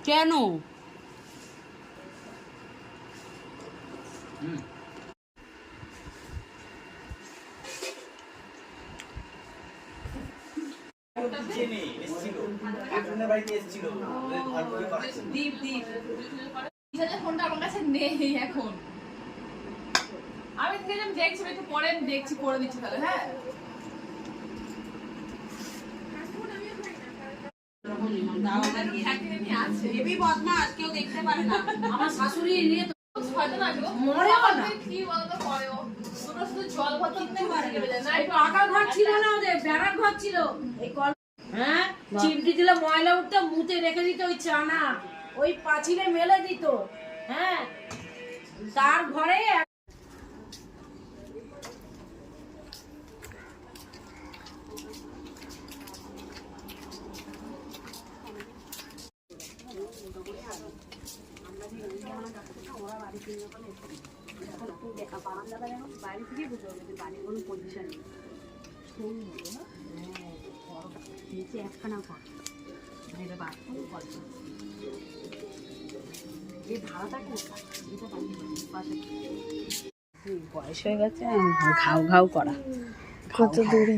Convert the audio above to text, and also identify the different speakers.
Speaker 1: কেন?
Speaker 2: ফোনটা আমার কাছে নেই এখন। আমি দেখছি একটু পরে দেখছি, করে দিচ্ছি তাহলে। হ্যাঁ
Speaker 1: কেউ দেখতে পারে না। আমার শাশুড়ি নিয়ে চিমটি দিলে ময়লা উঠতো, মুতে রেখে দিত ওই চানা, ওই পাঁচিলে মেলে দিত। হ্যাঁ, তার ঘরে বাইরে থেকে বুঝতে হবে বাড়ির কোনো পজিশন নেই। নিচে একখানা ঘর, বাথরুম গল্প এই ভাড়াটা কোথায়? এটা বয়স হয়ে গেছে, ঘাউ ঘাউ করা।
Speaker 3: কত দূরে?